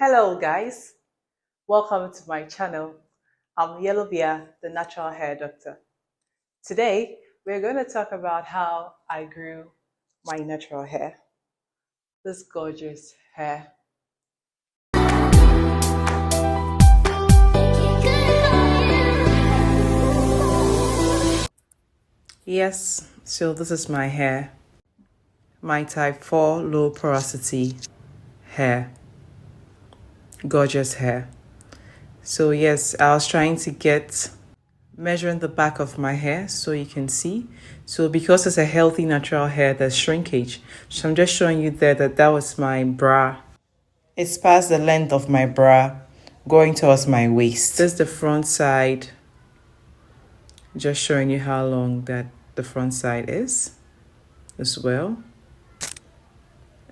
Hello guys, welcome to my channel. I'm Yellowbeer, the natural hair doctor. Today, we're going to talk about how I grew my natural hair. This gorgeous hair. Yes, so this is my hair. My type 4 low porosity hair. Gorgeous hair. So yes, I was trying to get measuring the back of my hair so you can see. So because it's a healthy natural hair, there's shrinkage. So I'm just showing you there that was my bra. It's past the length of my bra going towards my waist. This is the front side. Just showing you how long that the front side is as well.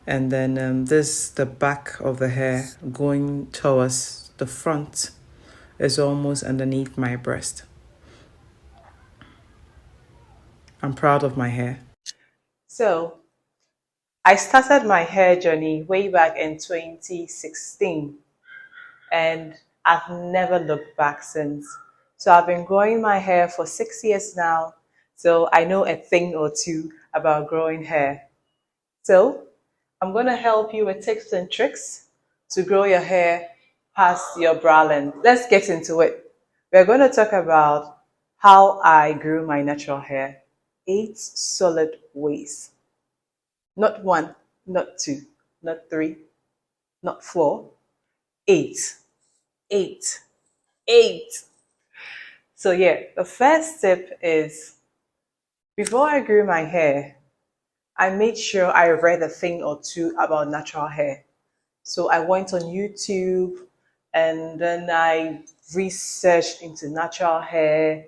And then this, the back of the hair going towards the front, is almost underneath my breast. I'm proud of my hair. So I started my hair journey way back in 2016 and I've never looked back since. So I've been growing my hair for 6 years now, so I know a thing or two about growing hair. So I'm going to help you with tips and tricks to grow your hair past your brow length. Let's get into it. We're going to talk about how I grew my natural hair. 8 solid ways. Not 1, not 2, not 3, not 4, 8. 8. 8. So yeah, the first tip is before I grew my hair, I made sure I read a thing or two about natural hair. So I went on YouTube and then I researched into natural hair.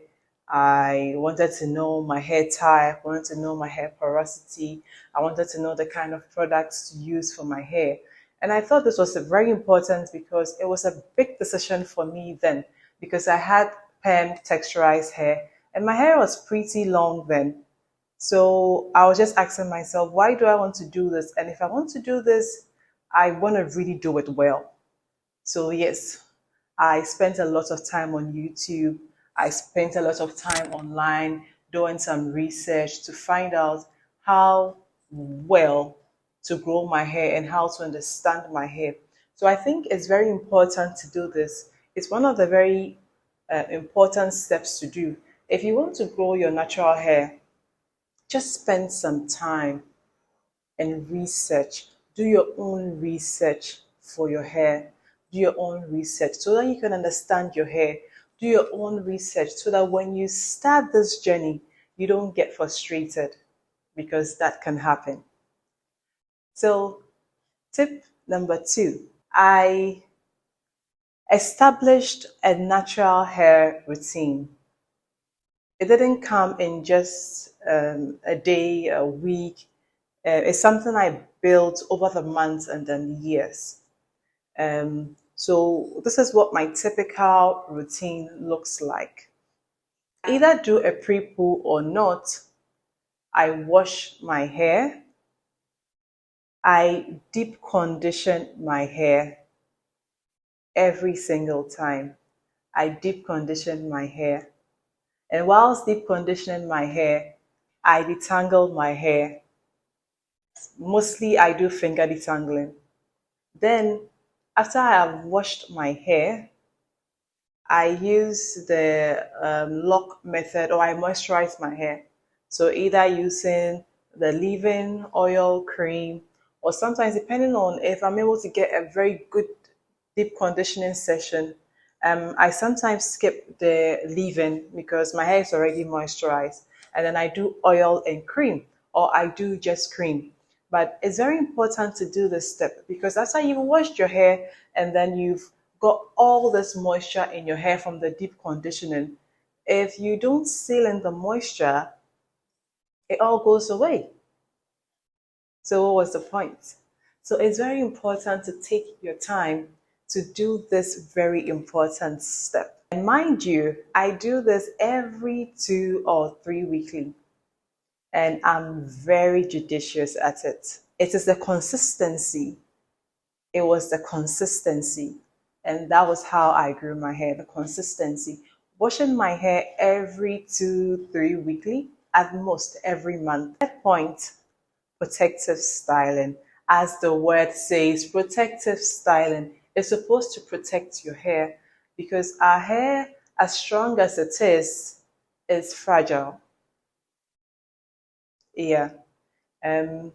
I wanted to know my hair type, I wanted to know my hair porosity, I wanted to know the kind of products to use for my hair. And I thought this was very important because it was a big decision for me then because I had perm texturized hair and my hair was pretty long then. So I was just asking myself, why do I want to do this? And if I want to do this, I want to really do it well. So yes, I spent a lot of time on YouTube. I spent a lot of time online doing some research to find out how well to grow my hair and how to understand my hair. So I think it's very important to do this. It's one of the very important steps to do. If you want to grow your natural hair, just spend some time and research. Do your own research for your hair. Do your own research so that you can understand your hair. Do your own research so that when you start this journey, you don't get frustrated because that can happen. So, tip number 2, I established a natural hair routine. It didn't come in just a day, a week. It's something I built over the months and then years. So this is what my typical routine looks like. I either do a pre-poo or not. I wash my hair. I deep condition my hair every single time. I deep condition my hair. And whilst deep conditioning my hair, I detangle my hair. Mostly I do finger detangling. Then after I have washed my hair, I use the lock method or I moisturize my hair. So either using the leave-in oil cream or sometimes depending on if I'm able to get a very good deep conditioning session, I sometimes skip the leave-in because my hair is already moisturized and then I do oil and cream or I do just cream. But it's very important to do this step because after you've washed your hair and then you've got all this moisture in your hair from the deep conditioning, if you don't seal in the moisture, it all goes away. So what was the point? So it's very important to take your time to do this very important step. And mind you, I do this every 2 or 3 weekly. And I'm very judicious at it. It is the consistency. It was the consistency. And that was how I grew my hair, the consistency. Washing my hair every 2, 3 weekly, at most every month. At that point, protective styling. As the word says, protective styling is supposed to protect your hair because our hair, as strong as it is fragile. Yeah. Um,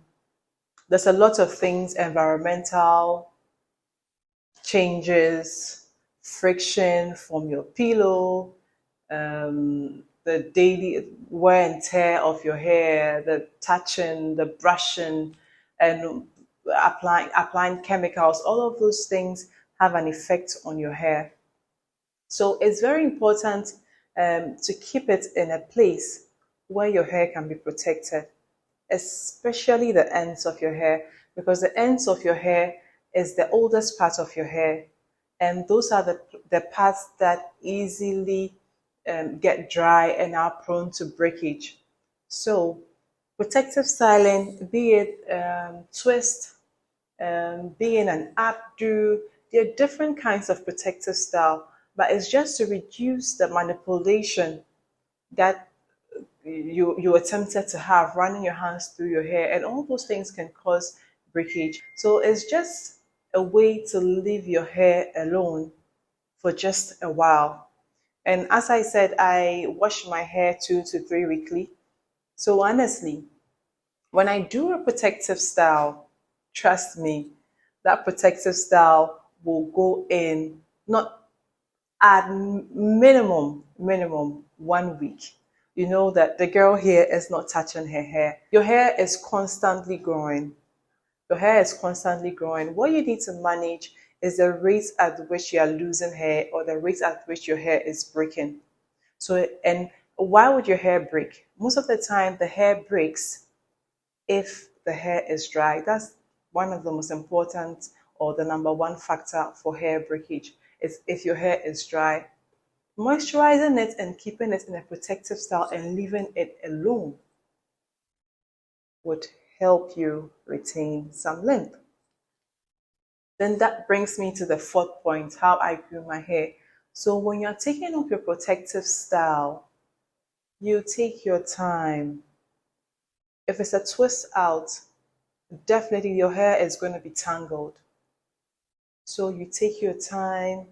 there's a lot of things, environmental changes, friction from your pillow, the daily wear and tear of your hair, the touching, the brushing, and applying chemicals. All of those things have an effect on your hair. So it's very important to keep it in a place where your hair can be protected, especially the ends of your hair, because the ends of your hair is the oldest part of your hair. And those are the parts that easily get dry and are prone to breakage. So, protective styling, be it twist, being an updo, there are different kinds of protective style, but it's just to reduce the manipulation that you attempted to have running your hands through your hair, and all those things can cause breakage. So it's just a way to leave your hair alone for just a while. And as I said, I wash my hair 2 to 3 weekly. So honestly, when I do a protective style, trust me, that protective style will go in not at minimum 1 week. You know that the girl here is not touching her hair. Your hair is constantly growing. Your hair is constantly growing. What you need to manage is the rate at which you are losing hair or the rate at which your hair is breaking. So, and why would your hair break? Most of the time, the hair breaks if the hair is dry. That's one of the most important or the number one factor for hair breakage is if your hair is dry. Moisturizing it and keeping it in a protective style and leaving it alone would help you retain some length. Then that brings me to the fourth point, how I grew my hair. So when you're taking up your protective style, you take your time. If it's a twist out, definitely your hair is going to be tangled. So you take your time,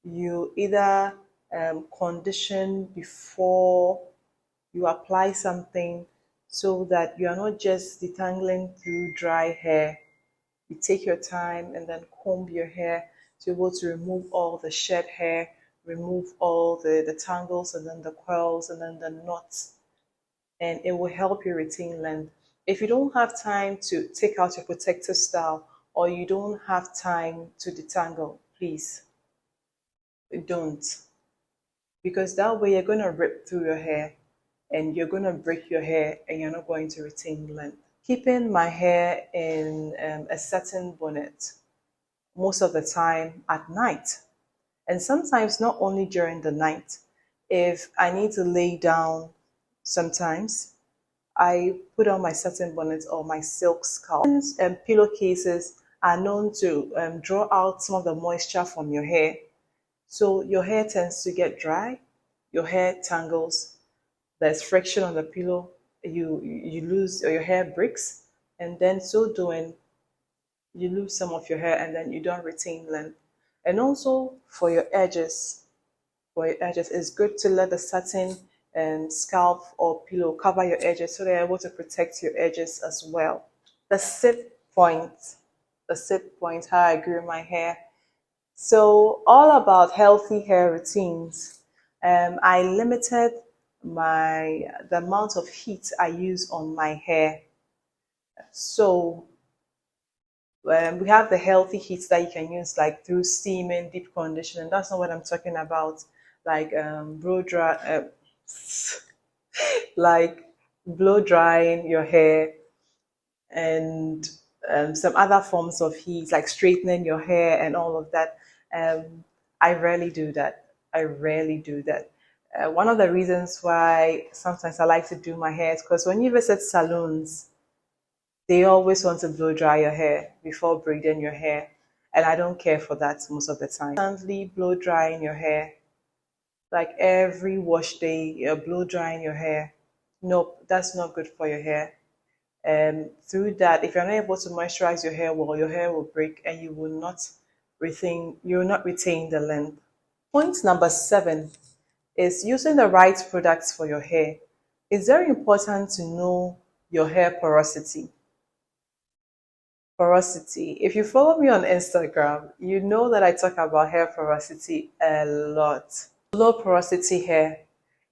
you either condition before you apply something so that you are not just detangling through dry hair. You take your time and then comb your hair to be able to remove all the shed hair, remove all the tangles and then the curls and then the knots, and it will help you retain length. If you don't have time to take out your protective style or you don't have time to detangle, please don't. Because that way you're going to rip through your hair and you're going to break your hair and you're not going to retain length. Keeping my hair in a satin bonnet most of the time at night, and sometimes not only during the night. If I need to lay down, sometimes I put on my satin bonnet or my silk scarf. And pillowcases are known to draw out some of the moisture from your hair. So your hair tends to get dry, your hair tangles, there's friction on the pillow, you lose or your hair breaks, and then so doing, you lose some of your hair and then you don't retain length. And also for your edges, it's good to let the satin scalp or pillow cover your edges so they're able to protect your edges as well. The sit point, the sit point, how I grew my hair. So all about healthy hair routines. I limited the amount of heat I use on my hair. So we have the healthy heats that you can use like through steaming, deep conditioning. That's not what I'm talking about. Like blow dry, like blow drying your hair and some other forms of heat, like straightening your hair and all of that. I rarely do that. I rarely do that. One of the reasons why sometimes I like to do my hair is because when you visit salons, they always want to blow dry your hair before braiding your hair. And I don't care for that most of the time. Constantly blow drying your hair, like every wash day, you're blow drying your hair. Nope, that's not good for your hair. Through that, if you're not able to moisturize your hair well, your hair will break and you will not retain the length. Point number 7 is using the right products for your hair. It's very important to know your hair porosity. Porosity. If you follow me on Instagram, you know that I talk about hair porosity a lot. Low porosity hair,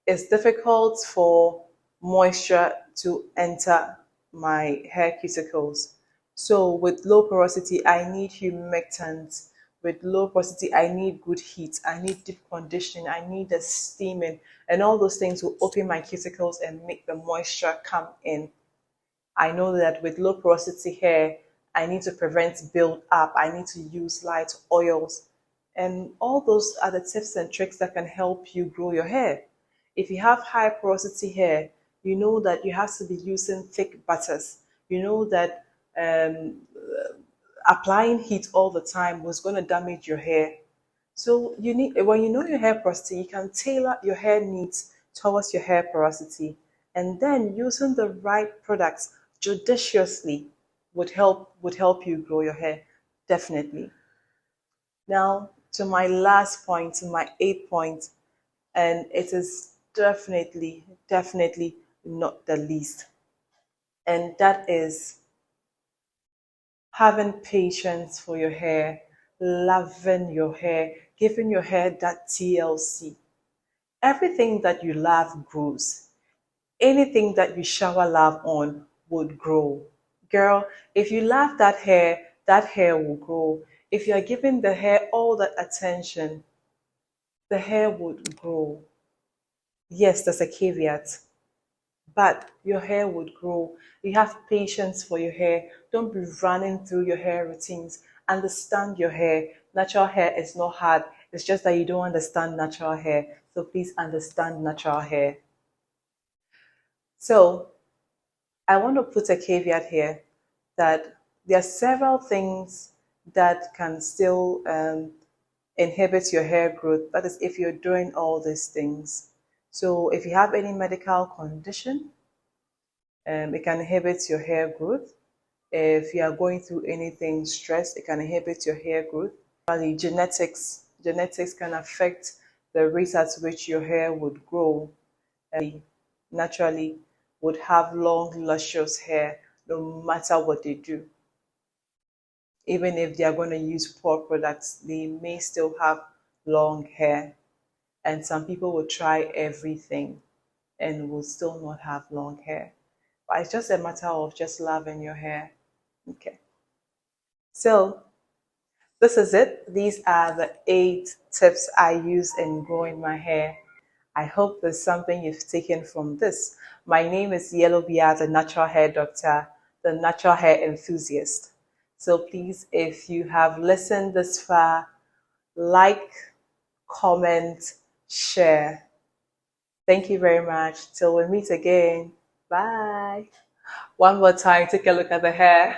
it's difficult for moisture to enter my hair cuticles. So with low porosity, I need humectants. With low porosity, I need good heat. I need deep conditioning. I need the steaming. And all those things will open my cuticles and make the moisture come in. I know that with low porosity hair, I need to prevent build up. I need to use light oils. And all those are the tips and tricks that can help you grow your hair. If you have high porosity hair, you know that you have to be using thick butters. You know that um, applying heat all the time was going to damage your hair. So you need, when you know your hair porosity, you can tailor your hair needs towards your hair porosity, and then using the right products judiciously would help you grow your hair, definitely. Now to my last point, to my 8th point, and it is definitely not the least, and that is having patience for your hair, loving your hair, giving your hair that TLC. Everything that you love grows. Anything that you shower love on would grow. Girl, if you love that hair will grow. If you are giving the hair all that attention, the hair would grow. Yes, there's a caveat, but your hair would grow. You have patience for your hair. Don't be running through your hair routines. Understand your hair. Natural hair is not hard. It's just that you don't understand natural hair. So please understand natural hair. So I want to put a caveat here that there are several things that can still inhibit your hair growth. That is, if you're doing all these things. So, if you have any medical condition, it can inhibit your hair growth. If you are going through anything stress, it can inhibit your hair growth. Finally, genetics can affect the rate at which your hair would grow. Naturally would have long, luscious hair no matter what they do. Even if they are going to use poor products, they may still have long hair. And some people will try everything and will still not have long hair. But it's just a matter of just loving your hair. Okay. So this is it. These are the 8 tips I use in growing my hair. I hope there's something you've taken from this. My name is Yellow Bia, the natural hair doctor, the natural hair enthusiast. So please, if you have listened this far, like, comment, share. Thank you very much. Till we meet again. Bye. One more time, take a look at the hair.